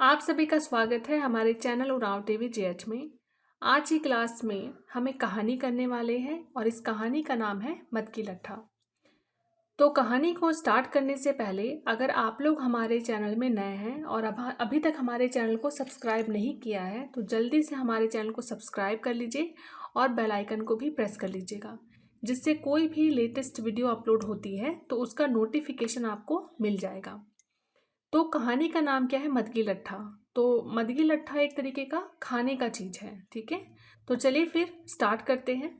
आप सभी का स्वागत है हमारे चैनल उरांव टीवी जीएच में। आज की क्लास में हम एक कहानी करने वाले हैं और इस कहानी का नाम है मद की लट्ठा। तो कहानी को स्टार्ट करने से पहले अगर आप लोग हमारे चैनल में नए हैं और अभी तक हमारे चैनल को सब्सक्राइब नहीं किया है तो जल्दी से हमारे चैनल को सब्सक्राइब कर लीजिए और बेल आइकन को भी प्रेस कर लीजिएगा, जिससे कोई भी लेटेस्ट वीडियो अपलोड होती है तो उसका नोटिफिकेशन आपको मिल जाएगा। तो कहानी का नाम क्या है? मदगी लट्ठा। तो मदगी लट्ठा एक तरीके का खाने का चीज है, ठीक है। तो चलिए फिर स्टार्ट करते हैं।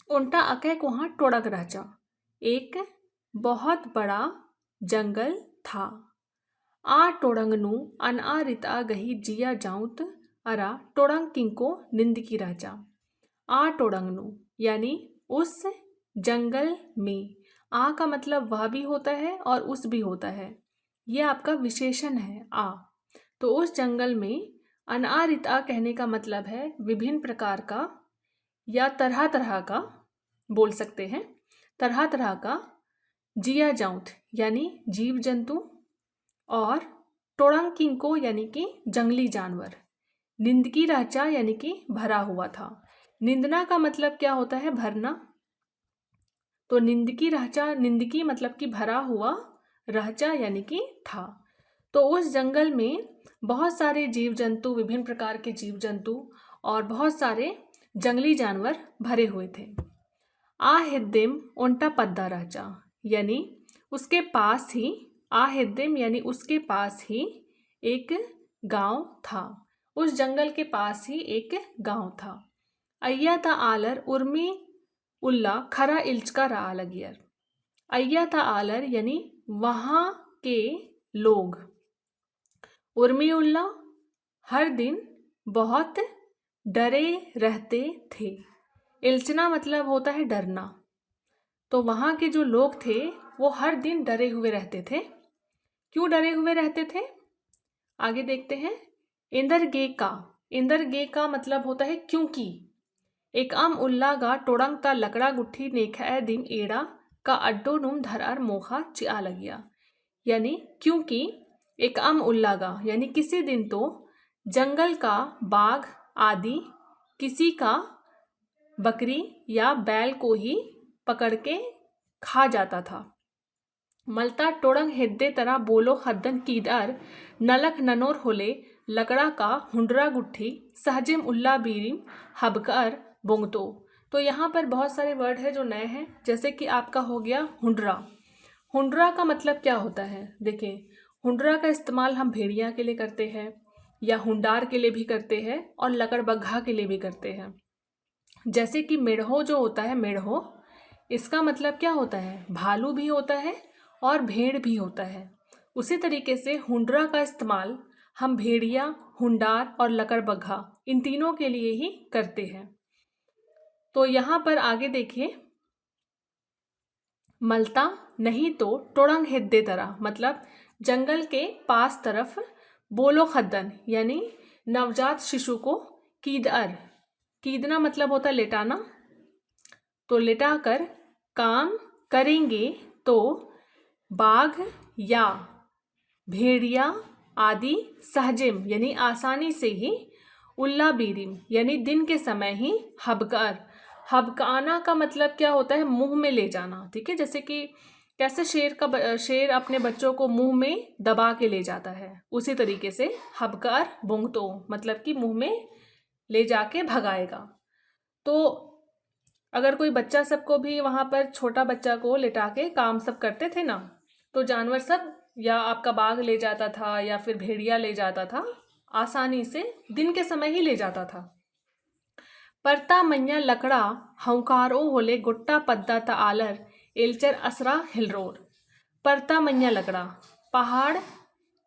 उल्टा अकय कोहा टोड़क राजा। एक बहुत बड़ा जंगल था। आ टोड़ंगनु अनआ रिता गही जिया जाऊत अरा टोड़ंग किंको निंद की राजा। आ टोड़ंगनु यानी उस जंगल में। आ का मतलब वह भी होता है और उस भी होता है, यह आपका विशेषण है आ। तो उस जंगल में अनारित आ कहने का मतलब है विभिन्न प्रकार का या तरह तरह का, बोल सकते हैं तरह तरह का। जिया जाऊत यानी जीव जंतु और टोड़ंग किंको यानी कि जंगली जानवर। निंदकी राचा यानी कि भरा हुआ था। निंदना का मतलब क्या होता है? भरना। तो निंदकी राचा, निंदकी मतलब कि भरा हुआ, रहचा यानी कि था। तो उस जंगल में बहुत सारे जीव जंतु, विभिन्न प्रकार के जीव जंतु और बहुत सारे जंगली जानवर भरे हुए थे। आ हिद्दिम ओंटा पद्दा राजा यानी उसके पास ही, आ हिद्दिम यानी उसके पास ही एक गांव था। उस जंगल के पास ही एक गांव था। अय्या ता आलर उर्मी उल्ला खरा इल्चका रा लगियर। अय्या था आलर यानी वहाँ के लोग। उर्मी उल्ला हर दिन बहुत डरे रहते थे। इल्चना मतलब होता है डरना। तो वहाँ के जो लोग थे वो हर दिन डरे हुए रहते थे। क्यों डरे हुए रहते थे? आगे देखते हैं। इंदर गे का मतलब होता है क्योंकि। एक आम उल्ला गा टोड़ंग ता लकड़ा गुट्ठी नेखा दिन एड़ा का अड्डो नुम धरार मोखा चिया लगिया। यानी क्योंकि एक आम उल्लागा यानी किसी दिन तो जंगल का बाघ आदि किसी का बकरी या बैल को ही पकड़ के खा जाता था। मलता टोड़ंग हिद्दे तरह बोलो हद्दन कीदर नलक ननोर होले लकड़ा का हुंडरा गुट्ठी सहजिम उल्ला बीरिम हबकर बोंगतो। तो यहाँ पर बहुत सारे वर्ड है जो नए हैं, जैसे कि आपका हो गया हुंडरा। हुंडरा का मतलब क्या होता है? देखिए, हुंडरा का इस्तेमाल हम भेड़िया के लिए करते हैं या हुंडार के लिए भी करते हैं और लकड़बग्घा के लिए भी करते हैं। जैसे कि मेढ़ो जो होता है, मेढ़ो इसका मतलब क्या होता है? भालू भी होता है और भेड़ भी होता है। उसी तरीके से हुंडरा का इस्तेमाल हम भेड़िया, हुंडार और लकड़बग्घा इन तीनों के लिए ही करते हैं। तो यहाँ पर आगे देखिए, मलता नहीं तो टोड़ंग हिद्दे तरह मतलब जंगल के पास तरफ, बोलो खद्दन यानी नवजात शिशु को, कीदर, कीदना मतलब होता है लेटाना, तो लेटा कर काम करेंगे तो बाघ या भेड़िया आदि सहजिम यानी आसानी से ही, उल्ला बीरिम यानी दिन के समय ही, हबकर, हबकाना का मतलब क्या होता है? मुंह में ले जाना, ठीक है। जैसे कि कैसे शेर अपने बच्चों को मुंह में दबा के ले जाता है, उसी तरीके से हबकर बोंगतो मतलब कि मुंह में ले जाके भगाएगा। तो अगर कोई बच्चा सबको भी वहां पर छोटा बच्चा को लेटा के काम सब करते थे ना, तो जानवर सब या आपका बाघ ले जाता था या फिर भेड़िया ले जाता था, आसानी से दिन के समय ही ले जाता था। परता मैया लकड़ा हंकारो होले गुट्टा पद्दा ता आलर एलचर असरा हिलरोर। परता मैया लकड़ा, पहाड़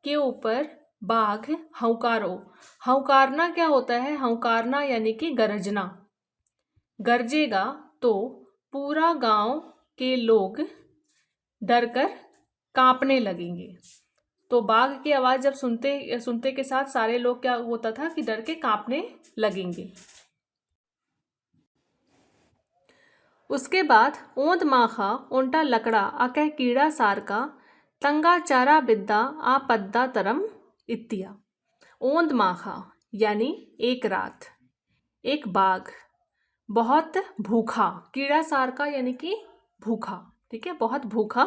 के ऊपर बाघ हंकारो। हंकारना क्या होता है? हंकारना यानी कि गरजना। गरजेगा तो पूरा गांव के लोग डरकर कांपने लगेंगे। तो बाघ की आवाज जब सुनते सुनते के साथ सारे लोग क्या होता था कि डर के कांपने लगेंगे। उसके बाद ओंद माखा ओंटा लकड़ा अकह कीड़ा सार का तंगा चारा बिद्दा आ पद्दा तरम इत्तिया। ओंद माखा यानी एक रात, एक बाघ, बहुत भूखा, कीड़ा सार का यानी कि भूखा, ठीक है, बहुत भूखा,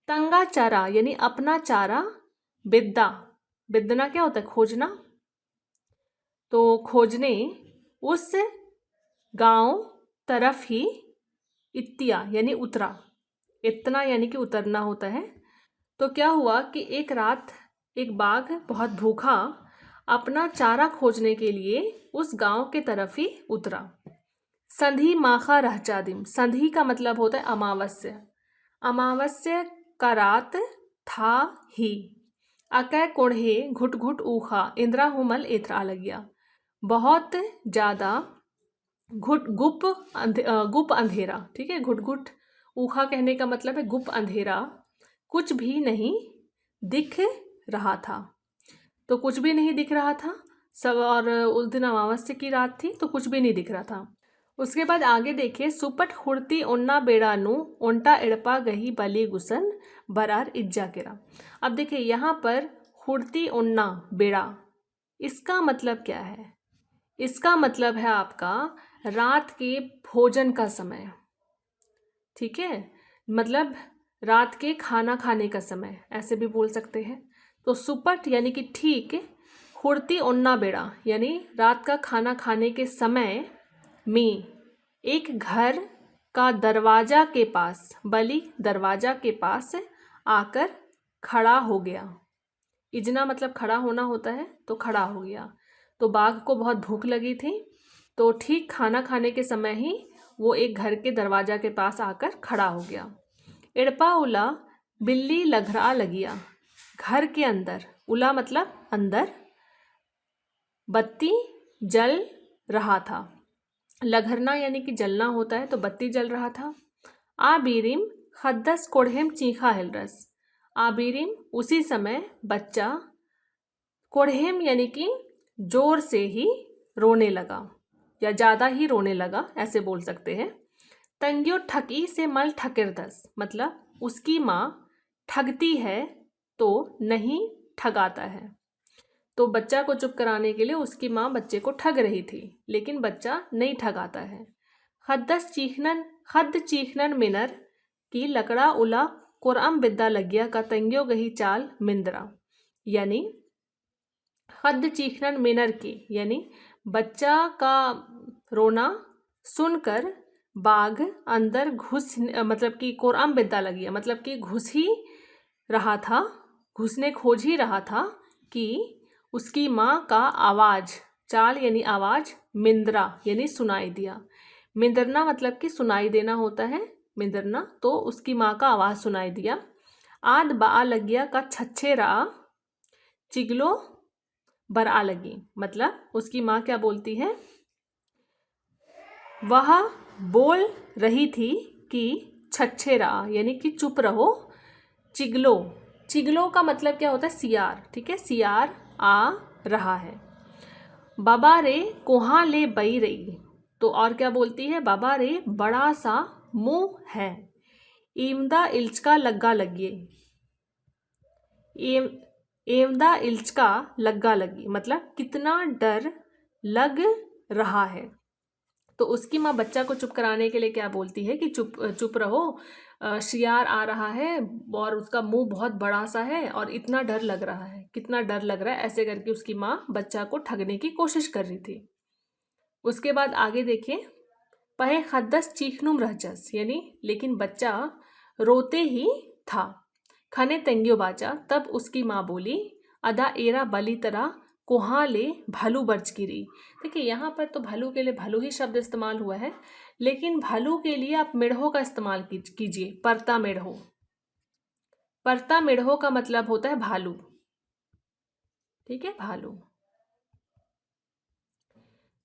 तंगा चारा यानी अपना चारा, बिद्दा, बिदना क्या होता है, खोजना, तो खोजने, उस गांव तरफ ही, इत्तिया यानी उतरा, इतना यानी कि उतरना होता है। तो क्या हुआ कि एक रात एक बाघ बहुत भूखा अपना चारा खोजने के लिए उस गांव के तरफ ही उतरा। संधि माखा रहचादिम, संधि का मतलब होता है अमावस्या, अमावस्या का रात था ही। अकै कोढ़े घुट घुट ऊखा, इंद्रा हुमल एथर आ लगिया, बहुत ज़्यादा गुप अंधेरा, ठीक है, घुट घुट ऊखा कहने का मतलब है गुप अंधेरा, कुछ भी नहीं दिख रहा था। तो कुछ भी नहीं दिख रहा था सब, और उस दिन अमावस्या की रात थी तो कुछ भी नहीं दिख रहा था। उसके बाद आगे देखिए, सुपट हुड़ती ओन्ना बेड़ानू ओंटा इड़पा गही बली गुसन बरार इज्जा केरा। अब देखिए यहाँ पर हुड़ती ओन्ना बेड़ा, इसका मतलब क्या है? इसका मतलब है आपका रात के भोजन का समय, ठीक है, मतलब रात के खाना खाने का समय, ऐसे भी बोल सकते हैं। तो सुपट यानी कि ठीक, हुड़ती ओन्ना बेड़ा यानी रात का खाना खाने के समय में एक घर का दरवाजा के पास, बलि दरवाजा के पास आकर खड़ा हो गया। इजना मतलब खड़ा होना होता है, तो खड़ा हो गया। तो बाघ को बहुत भूख लगी थी, तो ठीक खाना खाने के समय ही वो एक घर के दरवाजा के पास आकर खड़ा हो गया। इड़पा उला बिल्ली लघरा लगिया, घर के अंदर, उला मतलब अंदर, बत्ती जल रहा था, लघरना यानी कि जलना होता है, तो बत्ती जल रहा था। आबीरिम खद्दस कोढ़ेम चीखा हिलरस, आबीरिम उसी समय बच्चा, कोढ़ेम यानी कि जोर से ही रोने लगा या ज़्यादा ही रोने लगा, ऐसे बोल सकते हैं। तंग्यो ठकी से मल ठकिरदस मतलब उसकी माँ ठगती है तो नहीं ठगाता है। तो बच्चा को चुप कराने के लिए उसकी माँ बच्चे को ठग रही थी, लेकिन बच्चा नहीं ठगाता है। खद चीखनन मिनर की लकड़ा उला कुरअम बिद्दा लगिया का तंग्यो गही चाल मिंदरा, यानी खद चीखनन मिनर की यानी बच्चा का रोना सुनकर बाघ अंदर घुस, मतलब कि कुरअम बिद्दा लगिया मतलब कि घुस ही रहा था, घुसने खोज ही रहा था कि उसकी माँ का आवाज़, चाल यानी आवाज़, मिंदरा यानी सुनाई दिया। मिंदरना मतलब कि सुनाई देना होता है, मिंदरना, तो उसकी माँ का आवाज़ सुनाई दिया। आद बा लगिया का छच्छे रहा, चिगलो बरा लगी, मतलब उसकी माँ क्या बोलती है, वह बोल रही थी कि छच्छे रहा यानी कि चुप रहो, चिगलो, चिगलो का मतलब क्या होता है, सियार, ठीक है, सियार आ रहा है। बाबा रे कोहा ले बई रही, तो और क्या बोलती है, बाबा रे बड़ा सा मुंह है, एमदा इल्चका लग्गा लगिए, एमदा इल्चका लग्गा लगी मतलब कितना डर लग रहा है। तो उसकी माँ बच्चा को चुप कराने के लिए क्या बोलती है कि चुप चुप रहो, शियार आ रहा है और उसका मुंह बहुत बड़ा सा है और इतना डर लग रहा है, कितना डर लग रहा है, ऐसे करके उसकी माँ बच्चा को ठगने की कोशिश कर रही थी। उसके बाद आगे देखिए, पहे खद्दस चीखनुम रहचस यानी लेकिन बच्चा रोते ही था। खने तेंगियो बाचा, तब उसकी माँ बोली, अदा एरा बली तरह कोहा ले भालू बर्च गिरी। देखिए यहाँ पर तो भालू के लिए भालू ही शब्द इस्तेमाल हुआ है, लेकिन भालू के लिए आप मेढ़ो का इस्तेमाल कीजिए, परता मेढ़ो। परता मेढ़ो का मतलब होता है भालू, ठीक है, भालू।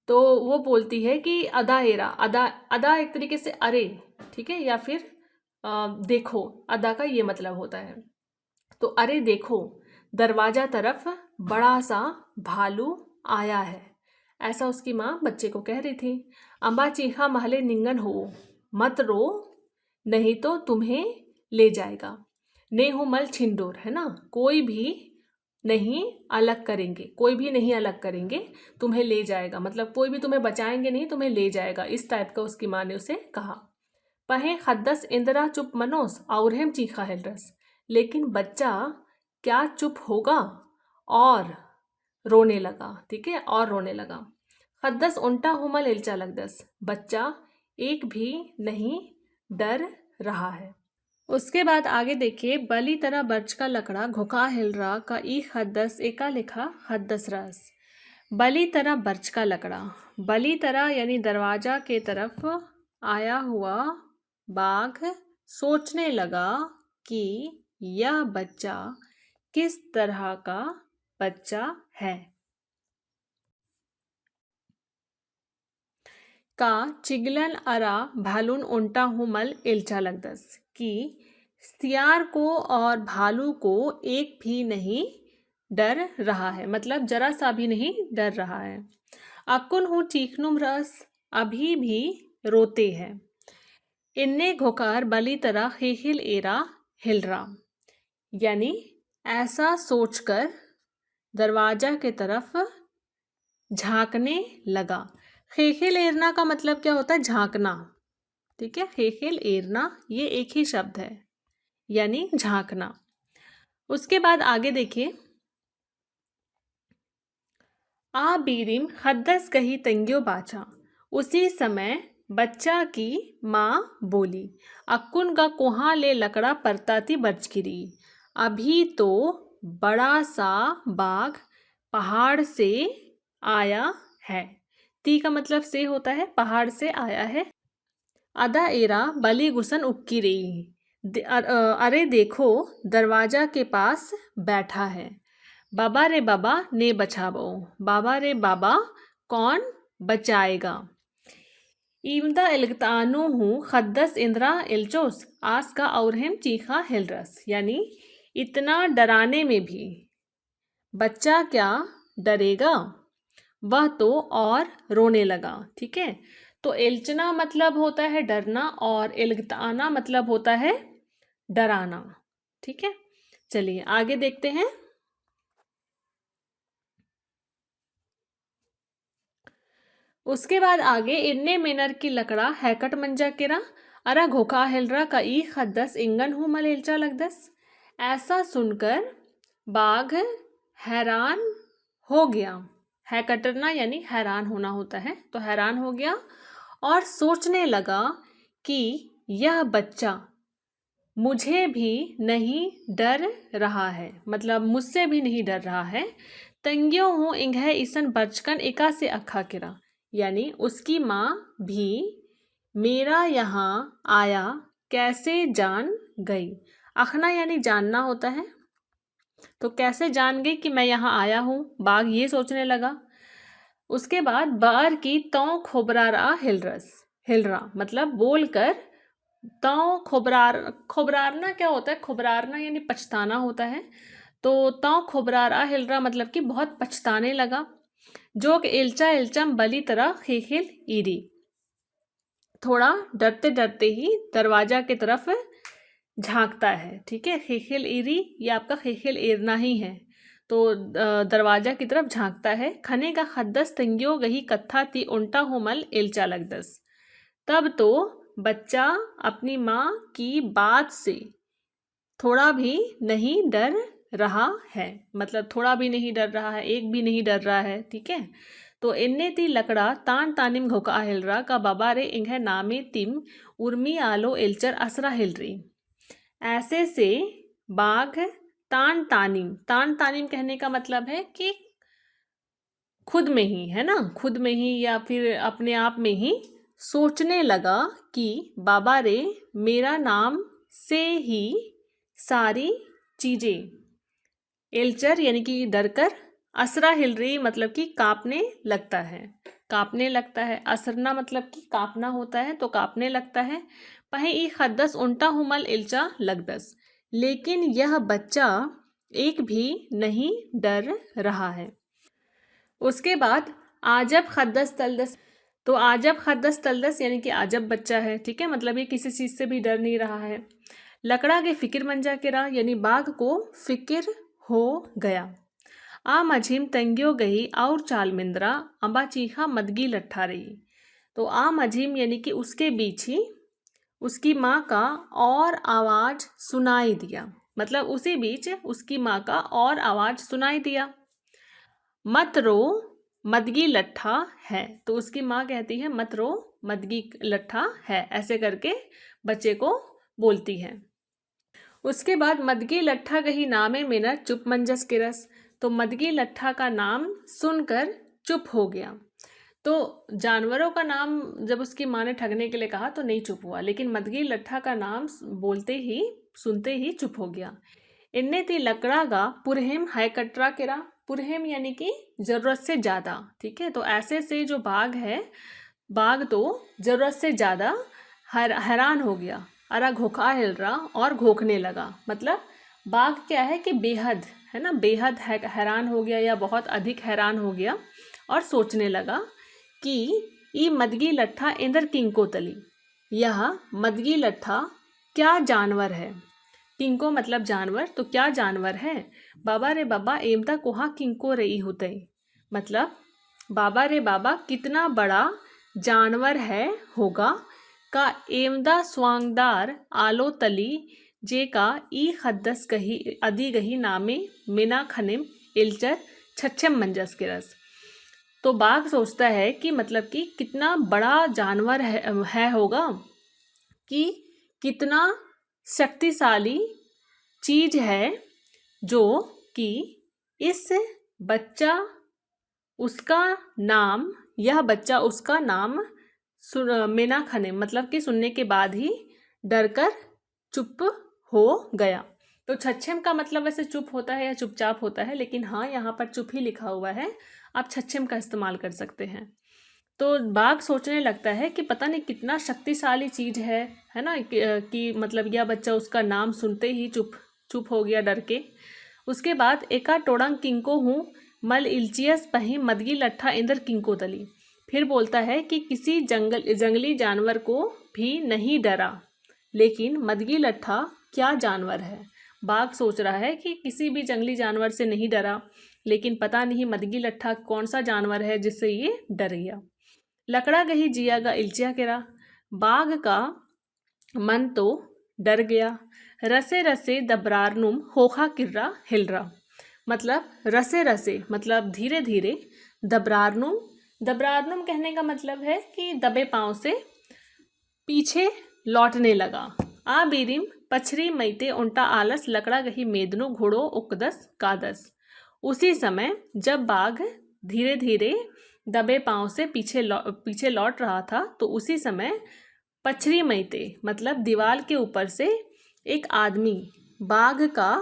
तो वो बोलती है कि अदा एरा, अदा, अदा एक तरीके से अरे, ठीक है, या फिर देखो, अदा का ये मतलब होता है। तो अरे देखो, दरवाजा तरफ बड़ा सा भालू आया है, ऐसा उसकी माँ बच्चे को कह रही थी। अम्बा चीखा महले निंगन हो, मत रो नहीं तो तुम्हें ले जाएगा। ने हो मल छिंडोर, है ना, कोई भी नहीं अलग करेंगे, कोई भी नहीं अलग करेंगे, तुम्हें ले जाएगा, मतलब कोई भी तुम्हें बचाएंगे नहीं, तुम्हें ले जाएगा, इस टाइप का उसकी माँ ने उसे कहा। पहे खद्दस इंदिरा चुप मनोस और हम चीखा हिलरस, लेकिन बच्चा क्या चुप होगा और रोने लगा। ठीक है, और रोने लगा। खद्दस उल्टा हुमल इल्चा लगदस, बच्चा एक भी नहीं डर रहा है। उसके बाद आगे देखिए, बली तरह बर्च का लकड़ा घुका हिल रहा का ई खद्दस एका लिखा खद्दस रस। बली तरह बर्च का लकड़ा, बली तरह यानी दरवाजा के तरफ आया हुआ बाघ सोचने लगा कि यह बच्चा किस तरह का बच्चा है। का चिगलन अरा भालून उल्टा हुमल इल्चा लगदस, कि सियार को और भालू को एक भी नहीं डर रहा है, मतलब जरा सा भी नहीं डर रहा है। अकुन हूँ चीखनुम रस, अभी भी रोते हैं। इन्ने घोकार बली तरह हिल एरा हिलरा, यानी ऐसा सोचकर दरवाजा के तरफ झांकने लगा। खेखिल एरना का मतलब क्या होता है? झांकना। ठीक है, खेखिल एरना ये एक ही शब्द है, यानी झांकना। उसके बाद आगे देखिए, आ बीरिम हद्दस कही तंग्यो बाचा, उसी समय बच्चा की माँ बोली, अक्कुन का कोहा ले लकड़ा परताती बच गिरी, अभी तो बड़ा सा बाघ पहाड़ से आया है। ती का मतलब से होता है, पहाड़ से आया है। अदा एरा बली गुसन उक्की रही, अरे देखो दरवाजा के पास बैठा है। बाबा रे बाबा ने बचाओ, बाबा रे बाबा कौन बचाएगा। ईमदा इल्गतानु हूँ खद्दस इंद्रा इल्चोस, आस का और हम चीखा हिलरस, यानी इतना डराने में भी बच्चा क्या डरेगा, वह तो और रोने लगा। ठीक है, तो एल्चना मतलब होता है डरना और इल्गताना मतलब होता है डराना। ठीक है, चलिए आगे देखते हैं। उसके बाद आगे, इन्ने मेनर की लकड़ा हैकट मंजा केरा, अरा घोखा हिलरा का ई खद्दस इंगन हूँ मलेलचा लगदस। ऐसा सुनकर बाघ हैरान हो गया। है कटरना यानी हैरान होना होता है, तो हैरान हो गया और सोचने लगा कि यह बच्चा मुझे भी नहीं डर रहा है, मतलब मुझसे भी नहीं डर रहा है। तंगियो हूँ इंघ ईसन बचकन एका से अखा किरा, यानी उसकी माँ भी मेरा यहाँ आया कैसे जान गई। अखना यानी जानना होता है, तो कैसे जान गई कि मैं यहाँ आया हूँ, बाघ ये सोचने लगा। उसके बाद बार की तौ खोबरारा हिलरा मतलब बोलकर तौ खोबरारना क्या होता है? खोबरारना यानी पछताना होता है। तो तौ खोबरारा हिलरा मतलब कि बहुत पछताने लगा। जो कि इल्चा इल्चम बली तरह खिल ईरी, थोड़ा डरते डरते ही दरवाजा की तरफ झांकता है। ठीक है, खिल ईरी ये आपका खिल एरना ही है, तो दरवाजा की तरफ झांकता है। खने का खद्दस तंगियो गही कत्था ती उल्टा होमल एल्चा लगदस, तब तो बच्चा अपनी माँ की बात से थोड़ा भी नहीं डर रहा है, मतलब थोड़ा भी नहीं डर रहा है, एक भी नहीं डर रहा है। ठीक है, तो इन्ने ती लकड़ा तान तानिम घोका हिलरा का बाबा रे इंघ नामे तिम उर्मी आलो एल्चर असरा हिलरी। ऐसे से बाघ तान तानिम कहने का मतलब है कि खुद में ही, है ना, खुद में ही या फिर अपने आप में ही सोचने लगा कि बाबा रे मेरा नाम से ही सारी चीज़ें, एल्चर यानी कि डरकर, असरा हिलरी मतलब कि कांपने लगता है, कांपने लगता है। असरना मतलब कि कांपना होता है, तो कांपने लगता है। पहे ई खद्दस उल्टा हुमल इल्चा लगदस, लेकिन यह बच्चा एक भी नहीं डर रहा है। उसके बाद आजब खद्दस तलदस, तो आजब खद्दस तलदस यानी कि आजब बच्चा है। ठीक है, मतलब ये किसी चीज़ से भी डर नहीं रहा है। लकड़ा के फिक्र मंजा के रहा, यानी बाघ को फिक्र हो गया। आ मझिम तंगियो गई और चालमिंद्रा अम्बा चीखा मदगी लट्ठा रही। तो आ मझिम यानी कि उसके बीच ही उसकी माँ का और आवाज़ सुनाई दिया, मतलब उसी बीच उसकी माँ का और आवाज़ सुनाई दिया। मत रो मदगी लट्ठा है, तो उसकी माँ कहती है मत रो मदगी लट्ठा है, ऐसे करके बच्चे को बोलती है। उसके बाद मदगी लट्ठा कही नामे में न चुप मंजस के रस, तो मदगी लट्ठा का नाम सुनकर चुप हो गया। तो जानवरों का नाम जब उसकी माँ ने ठगने के लिए कहा तो नहीं चुप हुआ, लेकिन मदगी लट्ठा का नाम बोलते ही सुनते ही चुप हो गया। इन्ने ती लकड़ा गा पुरहिम है कटरा केरा, पुरहिम यानी कि ज़रूरत से ज़्यादा, ठीक है। तो ऐसे से जो बाघ है, बाघ तो ज़रूरत से ज़्यादा हैरान हो गया, अरा घोखा हिल रहा और घोंकने लगा। मतलब बाघ क्या है कि बेहद, है ना, बेहद हैरान हो गया या बहुत अधिक हैरान हो गया और सोचने लगा कि ई मदगी लट्ठा इंदर किंको तली, यह मदगी लट्ठा क्या जानवर है। किंको मतलब जानवर, तो क्या जानवर है। बाबा रे बाबा एमता कोहा किंको रही होते, मतलब बाबा रे बाबा कितना बड़ा जानवर है होगा। का एमदा स्वांगदार आलो तली जे का ई खद्दस कही अदी गही नामे मिना खनिम इल्चर छच्छम मंजस के रस। तो बाघ सोचता है कि मतलब कि कितना बड़ा जानवर है होगा, कि कितना शक्तिशाली चीज है जो कि इस बच्चा उसका नाम, यह बच्चा उसका नाम मेना खने, मतलब कि सुनने के बाद ही डरकर चुप हो गया। तो छच्छम का मतलब वैसे चुप होता है या चुपचाप होता है, लेकिन हाँ यहाँ पर चुप ही लिखा हुआ है, आप छच्छम का इस्तेमाल कर सकते हैं। तो बाघ सोचने लगता है कि पता नहीं कितना शक्तिशाली चीज़ है ना, कि मतलब यह बच्चा उसका नाम सुनते ही चुप हो गया डर के। उसके बाद एका टोड़ंग किंको हूँ मल इल्चियस पही मदगी लट्ठा इंदर किंको तली, फिर बोलता है कि किसी जंगली जानवर को भी नहीं डरा, लेकिन मदगी लट्ठा क्या जानवर है। बाघ सोच रहा है कि किसी भी जंगली जानवर से नहीं डरा, लेकिन पता नहीं मदगी लट्ठा कौन सा जानवर है जिससे ये डर गया। लकड़ा गही जिया गा इल्चिया केरा, बाघ का मन तो डर गया। रसे रसे दबरारनुम होखा किर्रा हिलरा, मतलब रसे रसे मतलब धीरे धीरे, दबरारनुम, दबरारनुम कहने का मतलब है कि दबे पाँव से पीछे लौटने लगा। आ बीरिम पछरी मैते उल्टा आलस लकड़ा गही मेदनो घोड़ो उकदस कादस, उसी समय जब बाघ धीरे धीरे दबे पाँव से पीछे लौट रहा था, तो उसी समय पछरी मैते मतलब दीवार के ऊपर से एक आदमी बाघ का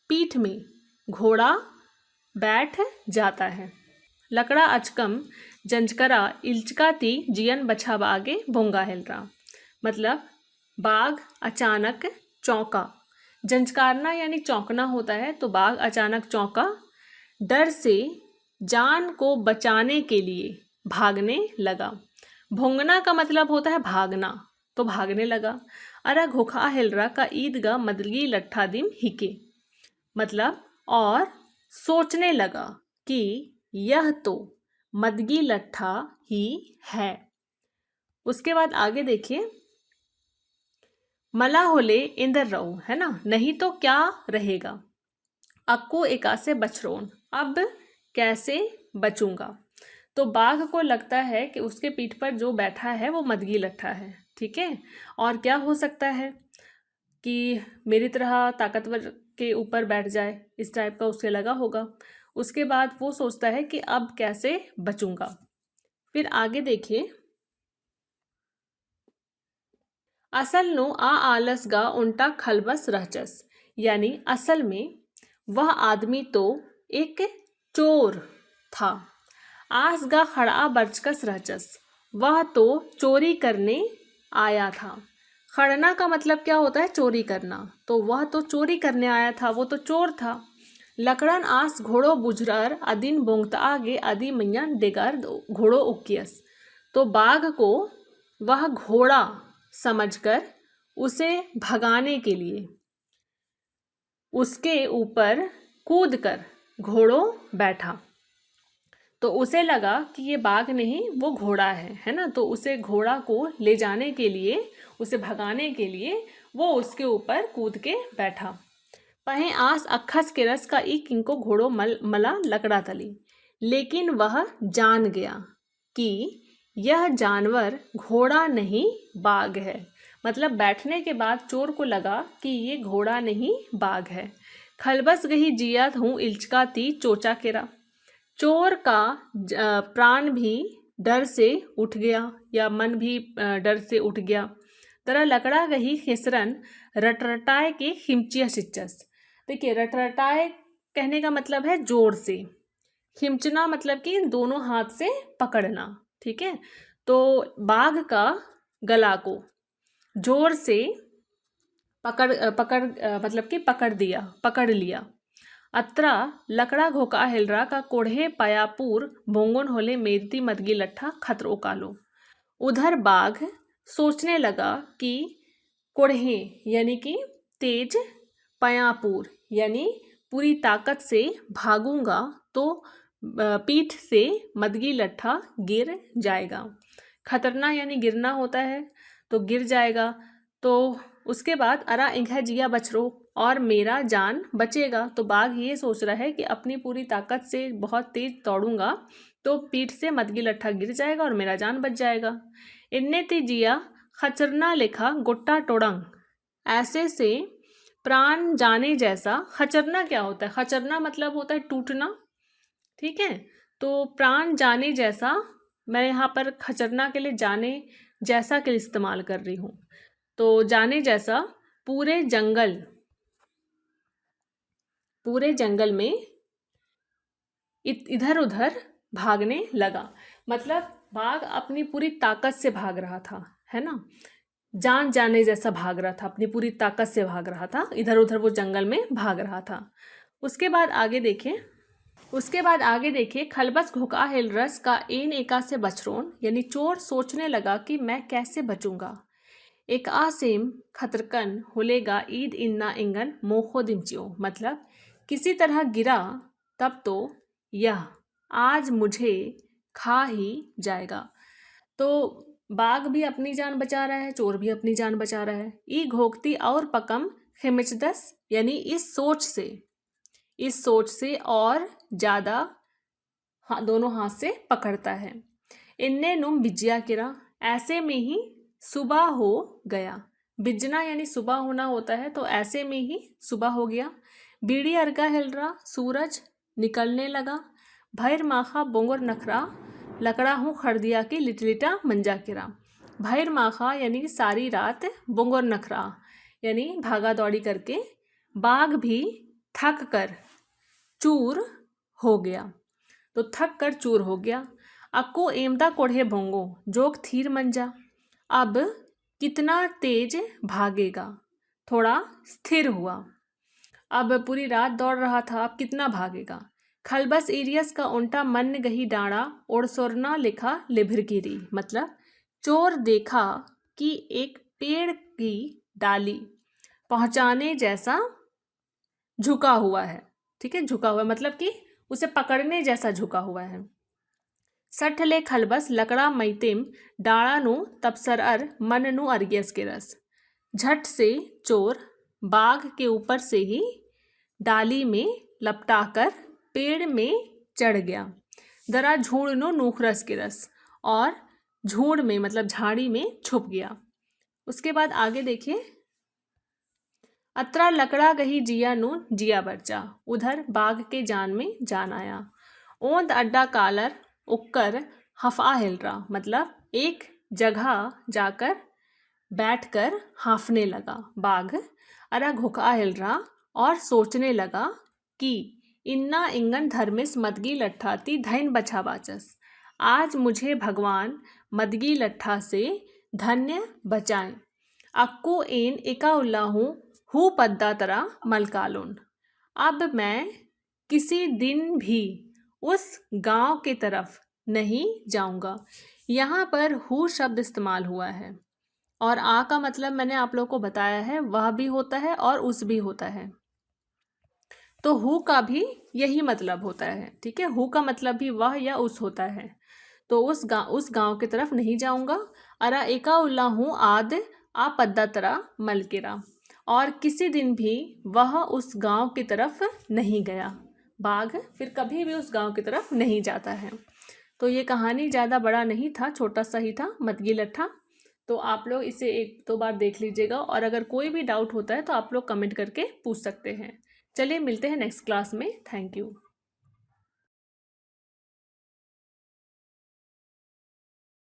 पीठ में घोड़ा बैठ जाता है। लकड़ा अचकम जंजकरा इल्चका ती जियन बछाव आगे भोंगा हिल रहा, मतलब बाघ अचानक चौंका। जंजकारना यानी चौंकना होता है, तो बाघ अचानक चौंका, डर से जान को बचाने के लिए भागने लगा। भोंगना का मतलब होता है भागना, तो भागने लगा। अरा घोखा हिलरा का ईदगा मदगी लट्ठा दिम हिके, मतलब और सोचने लगा कि यह तो मदगी लट्ठा ही है। उसके बाद आगे देखिए, मला होले इंदर रहो, है ना, नहीं तो क्या रहेगा। अक्को एका से बचरोन, अब कैसे बचूंगा। तो बाघ को लगता है कि उसके पीठ पर जो बैठा है वो मदगी लट्ठा है, ठीक है। और क्या हो सकता है कि मेरी तरह ताकतवर के ऊपर बैठ जाए, इस टाइप का उसे लगा होगा। उसके बाद वो सोचता है कि अब कैसे बचूंगा। फिर आगे देखिए, असल नो आ आलस गा उल्टा खलबस रहचस, यानी असल में वह आदमी तो एक चोर था। आस गा खड़ा बरचकस रहचस, वह तो चोरी करने आया था। खड़ना का मतलब क्या होता है, चोरी करना, तो वह तो चोरी करने आया था, वो तो चोर था। लकड़न आस घोड़ो बुझरार अदिन बोंगता आगे अदी मैया डेगार घोड़ो उकियस, तो बाघ को वह घोड़ा समझकर उसे भगाने के लिए उसके ऊपर कूदकर घोड़ों बैठा। तो उसे लगा कि ये बाघ नहीं वो घोड़ा है ना। तो उसे घोड़ा को ले जाने के लिए, उसे भगाने के लिए वो उसके ऊपर कूद के बैठा। पहे आस अखस के रस का एक किंको घोड़ो मला लकड़ा तली। लेकिन वह जान गया कि यह जानवर घोड़ा नहीं बाघ है। मतलब बैठने के बाद चोर को लगा कि ये घोड़ा नहीं बाघ है। खलबस गही जियात हूँ इल्चका ती चोचा केरा। चोर का प्राण भी डर से उठ गया, या मन भी डर से उठ गया। तरह लकड़ा गही खिसरन रटरटाए के खिमचिया सिच्चस। देखिए, रटरटाए कहने का मतलब है जोर से, खिमचना मतलब कि दोनों हाथ से पकड़ना। ठीक है, तो बाघ का गला को जोर से मतलब कि पकड़ लिया। अत्रा लकड़ा घोका हिलरा का कोढ़े पयापूर भोंगन होले मेरती मदगी लट्ठा खतरो कालो। उधर बाघ सोचने लगा कि कोढ़े यानी कि तेज, पयापूर यानी पूरी ताकत से भागूंगा तो पीठ से मदगी लट्ठा गिर जाएगा। खतरना यानी गिरना होता है, तो गिर जाएगा। तो उसके बाद अरा इंघा जिया बचरो, और मेरा जान बचेगा। तो बाघ ये सोच रहा है कि अपनी पूरी ताकत से बहुत तेज दौड़ूंगा तो पीठ से मदगी लट्ठा गिर जाएगा और मेरा जान बच जाएगा। इन्ने ती जिया खचरना लिखा गोट्टा टोड़ंग। ऐसे से प्राण जाने जैसा। खचरना क्या होता है? खचरना मतलब होता है टूटना। ठीक है, तो प्राण जाने जैसा, मैं यहाँ पर खचरना के लिए जाने जैसा के लिए इस्तेमाल कर रही हूँ। तो जाने जैसा पूरे जंगल में इधर उधर भागने लगा। मतलब बाघ अपनी पूरी ताकत से भाग रहा था, है ना। जान जाने जैसा भाग रहा था, अपनी पूरी ताकत से भाग रहा था, इधर उधर वो जंगल में भाग रहा था। उसके बाद आगे देखें खलबस घोका हिल रस का एन एका से बचरोन, यानी चोर सोचने लगा कि मैं कैसे बचूंगा। एक आसेम खतरकन होलेगा ईद इन्ना इंगन मोखो दिमचियो। मतलब किसी तरह गिरा तब तो यह आज मुझे खा ही जाएगा। तो बाघ भी अपनी जान बचा रहा है, चोर भी अपनी जान बचा रहा है। ई घोकती और पकम खिमिचदस, यानी इस सोच से और ज़्यादा दोनों हाथ से पकड़ता है। इन्ने नुम बिजिया किरा, ऐसे में ही सुबह हो गया। बिजना यानी सुबह होना होता है, तो ऐसे में ही सुबह हो गया। बीड़ी अर्गा हिल रहा, सूरज निकलने लगा। भैर माखा बोंगर नखरा, लकड़ा हूँ खड़दिया की लिटलिटा मंजा किरा। भैर माखा यानी सारी रात, बोंगर नखरा यानी भागा दौड़ी करके, बाघ भी थक कर चूर हो गया। तो थक कर चूर हो गया। अक्को एमदा कोढ़े भोंगो जोग थीर मंजा। अब कितना तेज भागेगा, थोड़ा स्थिर हुआ। अब पूरी रात दौड़ रहा था, अब कितना भागेगा। खलबस एरियस का उल्टा मन गही डाड़ा और सोरना लिखा लिभिरगिरी। मतलब चोर देखा कि एक पेड़ की डाली पहुंचाने जैसा झुका हुआ है। ठीक है, झुका हुआ मतलब कि उसे पकड़ने जैसा झुका हुआ है। सठ ले खलबस लकड़ा मैतिम डाड़ा नु तपसर अर मन नु अर्गियस के रस। झट से चोर बाघ के ऊपर से ही डाली में लपटाकर पेड़ में चढ़ गया। दरा झूड़ नो नूखरस के रस, और झूड़ में मतलब झाड़ी में छुप गया। उसके बाद आगे देखिए, अत्रा लकड़ा गही जिया नु जिया बच्चा। उधर बाघ के जान में जान आया। ओंद अड्डा कालर उक्कर हफा हिलरा, मतलब एक जगह जाकर बैठकर हांफने लगा। बाघ अरा घुका हिलरा और सोचने लगा कि इन्ना इंगन धर्मिस मदगी लट्ठा ती धैन बचा बाचस। आज मुझे भगवान मदगी लट्ठा से धन्य बचाएं। अक्को एन एका उल्ला हूँ पद्दा तरा मलकालोन। अब मैं किसी दिन भी उस गांव के तरफ नहीं जाऊंगा। यहाँ पर हु शब्द इस्तेमाल हुआ है, और आ का मतलब मैंने आप लोगों को बताया है, वह भी होता है और उस भी होता है। तो हु का भी यही मतलब होता है, ठीक है। हु का मतलब भी वह या उस होता है। तो उस गांव की तरफ नहीं जाऊंगा। अरा एका उल्ला हूँ आद आ पद्दा तरा मलकेरा। और किसी दिन भी वह उस गांव की तरफ नहीं गया। बाघ फिर कभी भी उस गांव की तरफ नहीं जाता है। तो ये कहानी ज़्यादा बड़ा नहीं था, छोटा सा ही था, मदगी लट्ठा। तो आप लोग इसे एक दो बार देख लीजिएगा, और अगर कोई भी डाउट होता है तो आप लोग कमेंट करके पूछ सकते हैं। चलिए मिलते हैं नेक्स्ट क्लास में। Thank you.